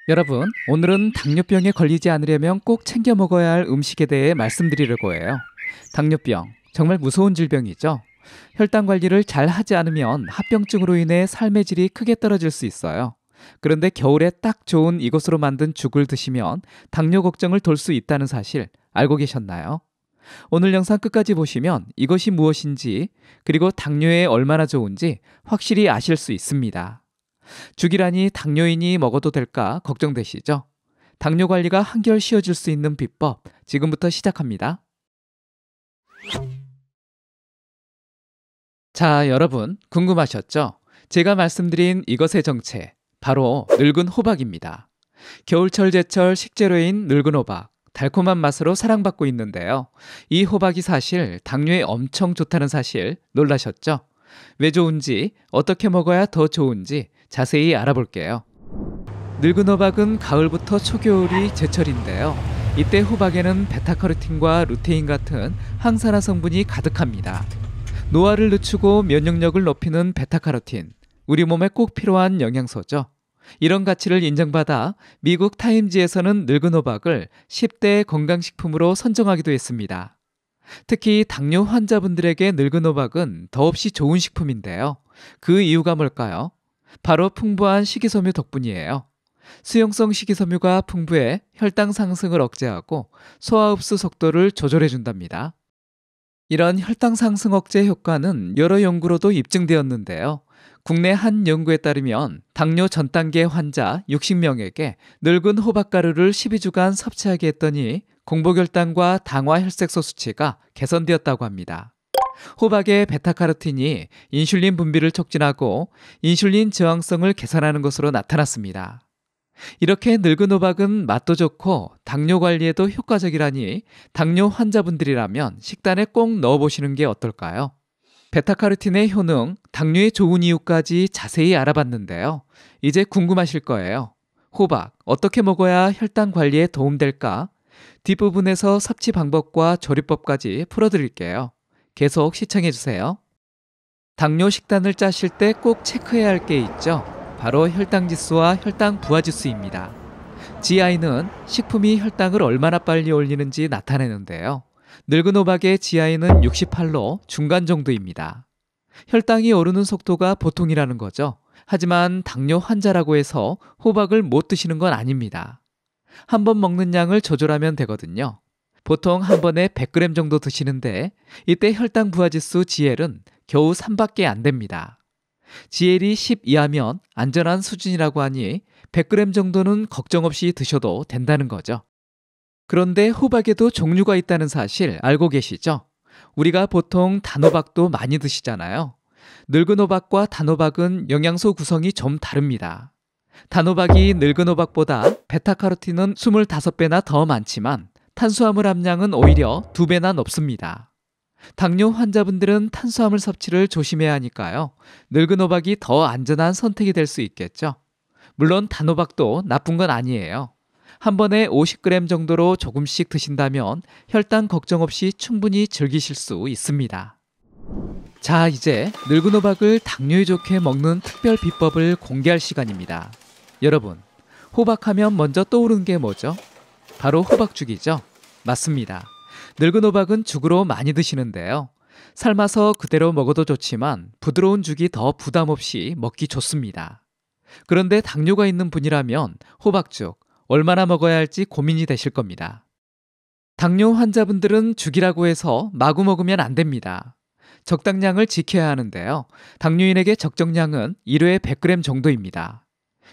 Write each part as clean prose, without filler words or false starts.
여러분, 오늘은 당뇨병에 걸리지 않으려면 꼭 챙겨 먹어야 할 음식에 대해 말씀드리려고 해요. 당뇨병, 정말 무서운 질병이죠. 혈당 관리를 잘 하지 않으면 합병증으로 인해 삶의 질이 크게 떨어질 수 있어요. 그런데 겨울에 딱 좋은 이것으로 만든 죽을 드시면 당뇨 걱정을 덜 수 있다는 사실 알고 계셨나요? 오늘 영상 끝까지 보시면 이것이 무엇인지, 그리고 당뇨에 얼마나 좋은지 확실히 아실 수 있습니다. 죽이라니 당뇨인이 먹어도 될까 걱정되시죠? 당뇨 관리가 한결 쉬워질 수 있는 비법, 지금부터 시작합니다. 자, 여러분 궁금하셨죠? 제가 말씀드린 이것의 정체, 바로 늙은 호박입니다. 겨울철 제철 식재료인 늙은 호박, 달콤한 맛으로 사랑받고 있는데요. 이 호박이 사실 당뇨에 엄청 좋다는 사실 놀라셨죠? 왜 좋은지, 어떻게 먹어야 더 좋은지 자세히 알아볼게요. 늙은 호박은 가을부터 초겨울이 제철인데요. 이때 호박에는 베타카로틴과 루테인 같은 항산화 성분이 가득합니다. 노화를 늦추고 면역력을 높이는 베타카로틴, 우리 몸에 꼭 필요한 영양소죠. 이런 가치를 인정받아 미국 타임지에서는 늙은 호박을 10대 건강식품으로 선정하기도 했습니다. 특히 당뇨 환자분들에게 늙은 호박은 더없이 좋은 식품인데요. 그 이유가 뭘까요? 바로 풍부한 식이섬유 덕분이에요. 수용성 식이섬유가 풍부해 혈당 상승을 억제하고 소화 흡수 속도를 조절해 준답니다. 이런 혈당 상승 억제 효과는 여러 연구로도 입증되었는데요. 국내 한 연구에 따르면 당뇨 전 단계 환자 60명에게 늙은 호박가루를 12주간 섭취하게 했더니 공복혈당과 당화 혈색소 수치가 개선되었다고 합니다. 호박의 베타카로틴이 인슐린 분비를 촉진하고 인슐린 저항성을 개선하는 것으로 나타났습니다. 이렇게 늙은 호박은 맛도 좋고 당뇨 관리에도 효과적이라니 당뇨 환자분들이라면 식단에 꼭 넣어보시는 게 어떨까요? 베타카로틴의 효능, 당뇨에 좋은 이유까지 자세히 알아봤는데요. 이제 궁금하실 거예요. 호박, 어떻게 먹어야 혈당 관리에 도움될까? 뒷부분에서 섭취 방법과 조리법까지 풀어드릴게요. 계속 시청해주세요. 당뇨 식단을 짜실 때 꼭 체크해야 할 게 있죠. 바로 혈당지수와 혈당 부하지수입니다. GI는 식품이 혈당을 얼마나 빨리 올리는지 나타내는데요. 늙은 호박의 GI는 68로 중간 정도입니다. 혈당이 오르는 속도가 보통이라는 거죠. 하지만 당뇨 환자라고 해서 호박을 못 드시는 건 아닙니다. 한 번 먹는 양을 조절하면 되거든요. 보통 한 번에 100g 정도 드시는데 이때 혈당 부하지수 GL은 겨우 3밖에 안 됩니다. GL이 10 이하면 안전한 수준이라고 하니 100g 정도는 걱정 없이 드셔도 된다는 거죠. 그런데 호박에도 종류가 있다는 사실 알고 계시죠? 우리가 보통 단호박도 많이 드시잖아요. 늙은 호박과 단호박은 영양소 구성이 좀 다릅니다. 단호박이 늙은 호박보다 베타카로틴은 25배나 더 많지만 탄수화물 함량은 오히려 2배나 높습니다. 당뇨 환자분들은 탄수화물 섭취를 조심해야 하니까요. 늙은 호박이 더 안전한 선택이 될 수 있겠죠. 물론 단호박도 나쁜 건 아니에요. 한 번에 50g 정도로 조금씩 드신다면 혈당 걱정 없이 충분히 즐기실 수 있습니다. 자, 이제 늙은 호박을 당뇨에 좋게 먹는 특별 비법을 공개할 시간입니다. 여러분, 호박하면 먼저 떠오르는 게 뭐죠? 바로 호박죽이죠? 맞습니다. 늙은 호박은 죽으로 많이 드시는데요. 삶아서 그대로 먹어도 좋지만 부드러운 죽이 더 부담 없이 먹기 좋습니다. 그런데 당뇨가 있는 분이라면 호박죽 얼마나 먹어야 할지 고민이 되실 겁니다. 당뇨 환자분들은 죽이라고 해서 마구 먹으면 안 됩니다. 적당량을 지켜야 하는데요. 당뇨인에게 적정량은 1회에 100g 정도입니다.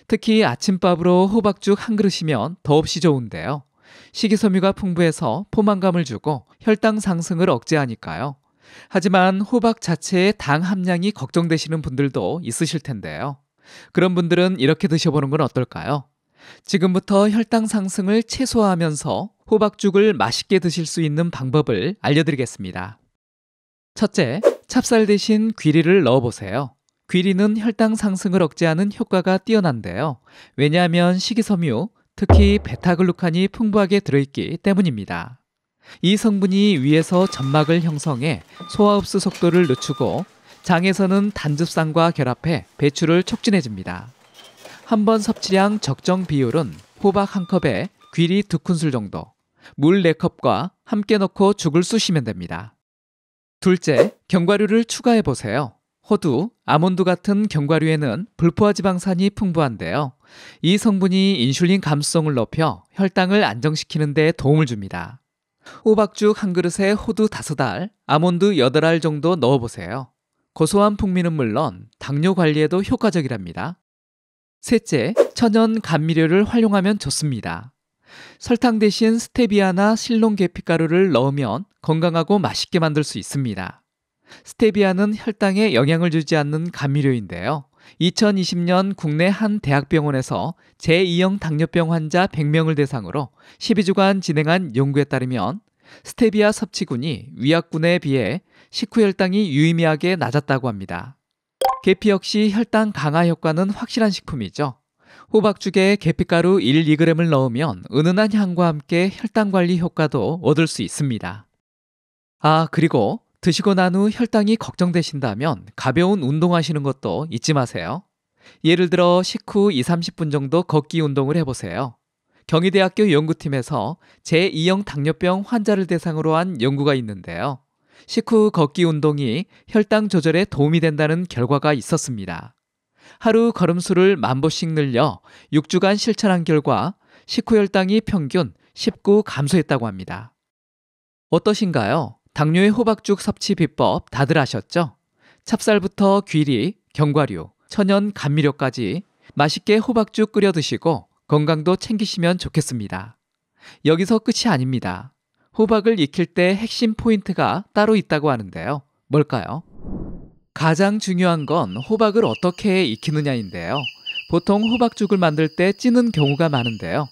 특히 아침밥으로 호박죽 한 그릇이면 더없이 좋은데요. 식이섬유가 풍부해서 포만감을 주고 혈당 상승을 억제하니까요. 하지만 호박 자체의 당 함량이 걱정되시는 분들도 있으실 텐데요. 그런 분들은 이렇게 드셔보는 건 어떨까요? 지금부터 혈당 상승을 최소화하면서 호박죽을 맛있게 드실 수 있는 방법을 알려드리겠습니다. 첫째, 찹쌀 대신 귀리를 넣어보세요. 귀리는 혈당 상승을 억제하는 효과가 뛰어난데요. 왜냐하면 식이섬유, 특히 베타글루칸이 풍부하게 들어있기 때문입니다. 이 성분이 위에서 점막을 형성해 소화 흡수 속도를 늦추고 장에서는 단즙산과 결합해 배출을 촉진해줍니다. 한 번 섭취량 적정 비율은 호박 1컵에 귀리 2큰술 정도, 물 4컵과 함께 넣고 죽을 쑤시면 됩니다. 둘째, 견과류를 추가해보세요. 호두, 아몬드 같은 견과류에는 불포화 지방산이 풍부한데요. 이 성분이 인슐린 감수성을 높여 혈당을 안정시키는 데 도움을 줍니다. 호박죽 한 그릇에 호두 5알, 아몬드 8알 정도 넣어보세요. 고소한 풍미는 물론 당뇨 관리에도 효과적이랍니다. 셋째, 천연 감미료를 활용하면 좋습니다. 설탕 대신 스테비아나 실론 계피가루를 넣으면 건강하고 맛있게 만들 수 있습니다. 스테비아는 혈당에 영향을 주지 않는 감미료인데요. 2020년 국내 한 대학병원에서 제2형 당뇨병 환자 100명을 대상으로 12주간 진행한 연구에 따르면 스테비아 섭취군이 위약군에 비해 식후 혈당이 유의미하게 낮았다고 합니다. 계피 역시 혈당 강화 효과는 확실한 식품이죠. 호박죽에 계피가루 1, 2g을 넣으면 은은한 향과 함께 혈당 관리 효과도 얻을 수 있습니다. 그리고 드시고 난 후 혈당이 걱정되신다면 가벼운 운동하시는 것도 잊지 마세요. 예를 들어 식후 20-30분 정도 걷기 운동을 해보세요. 경희대학교 연구팀에서 제2형 당뇨병 환자를 대상으로 한 연구가 있는데요. 식후 걷기 운동이 혈당 조절에 도움이 된다는 결과가 있었습니다. 하루 걸음수를 10,000보씩 늘려 6주간 실천한 결과 식후 혈당이 평균 19 감소했다고 합니다. 어떠신가요? 당뇨의 호박죽 섭취 비법 다들 아셨죠? 찹쌀부터 귀리, 견과류, 천연 감미료까지 맛있게 호박죽 끓여 드시고 건강도 챙기시면 좋겠습니다. 여기서 끝이 아닙니다. 호박을 익힐 때 핵심 포인트가 따로 있다고 하는데요. 뭘까요? 가장 중요한 건 호박을 어떻게 익히느냐인데요. 보통 호박죽을 만들 때 찌는 경우가 많은데요.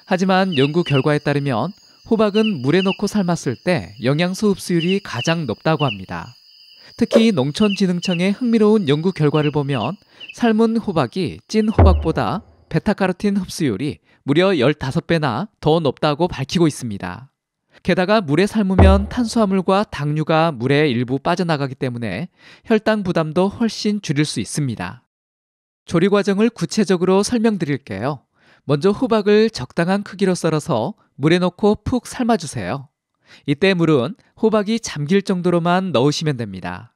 하지만 연구 결과에 따르면 호박은 물에 넣고 삶았을 때 영양소 흡수율이 가장 높다고 합니다. 특히 농촌진흥청의 흥미로운 연구 결과를 보면 삶은 호박이 찐 호박보다 베타카로틴 흡수율이 무려 15배나 더 높다고 밝히고 있습니다. 게다가 물에 삶으면 탄수화물과 당류가 물에 일부 빠져나가기 때문에 혈당 부담도 훨씬 줄일 수 있습니다. 조리 과정을 구체적으로 설명드릴게요. 먼저 호박을 적당한 크기로 썰어서 물에 넣고 푹 삶아주세요. 이때 물은 호박이 잠길 정도로만 넣으시면 됩니다.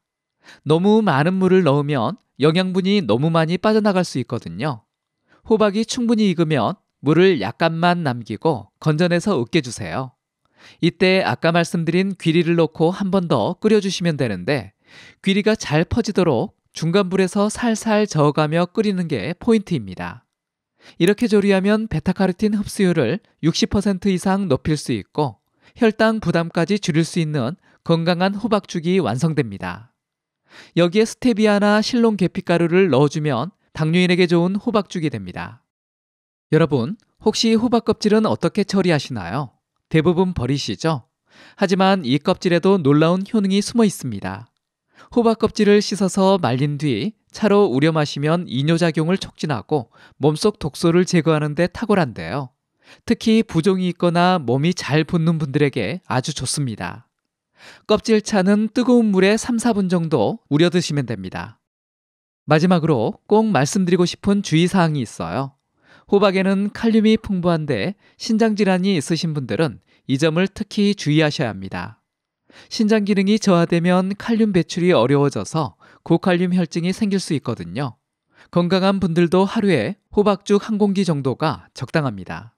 너무 많은 물을 넣으면 영양분이 너무 많이 빠져나갈 수 있거든요. 호박이 충분히 익으면 물을 약간만 남기고 건져내서 으깨주세요. 이때 아까 말씀드린 귀리를 넣고 한 번 더 끓여주시면 되는데 귀리가 잘 퍼지도록 중간 불에서 살살 저어가며 끓이는 게 포인트입니다. 이렇게 조리하면 베타카로틴 흡수율을 60% 이상 높일 수 있고 혈당 부담까지 줄일 수 있는 건강한 호박죽이 완성됩니다. 여기에 스테비아나 실론 계피가루를 넣어주면 당뇨인에게 좋은 호박죽이 됩니다. 여러분, 혹시 호박 껍질은 어떻게 처리하시나요? 대부분 버리시죠? 하지만 이 껍질에도 놀라운 효능이 숨어 있습니다. 호박 껍질을 씻어서 말린 뒤 차로 우려 마시면 이뇨작용을 촉진하고 몸속 독소를 제거하는 데 탁월한데요. 특히 부종이 있거나 몸이 잘 붓는 분들에게 아주 좋습니다. 껍질 차는 뜨거운 물에 3-4분 정도 우려 드시면 됩니다. 마지막으로 꼭 말씀드리고 싶은 주의사항이 있어요. 호박에는 칼륨이 풍부한데 신장질환이 있으신 분들은 이 점을 특히 주의하셔야 합니다. 신장 기능이 저하되면 칼륨 배출이 어려워져서 고칼륨 혈증이 생길 수 있거든요. 건강한 분들도 하루에 호박죽 한 공기 정도가 적당합니다.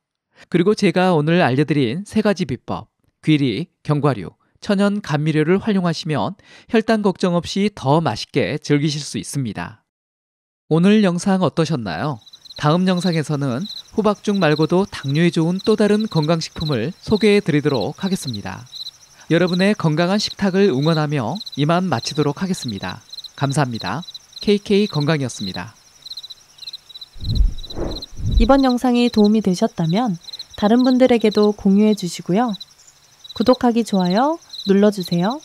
그리고 제가 오늘 알려드린 3가지 비법, 귀리, 견과류, 천연 감미료를 활용하시면 혈당 걱정 없이 더 맛있게 즐기실 수 있습니다. 오늘 영상 어떠셨나요? 다음 영상에서는 호박죽 말고도 당뇨에 좋은 또 다른 건강식품을 소개해 드리도록 하겠습니다. 여러분의 건강한 식탁을 응원하며 이만 마치도록 하겠습니다. 감사합니다. KK건강이었습니다. 이번 영상이 도움이 되셨다면 다른 분들에게도 공유해 주시고요. 구독하기, 좋아요 눌러주세요.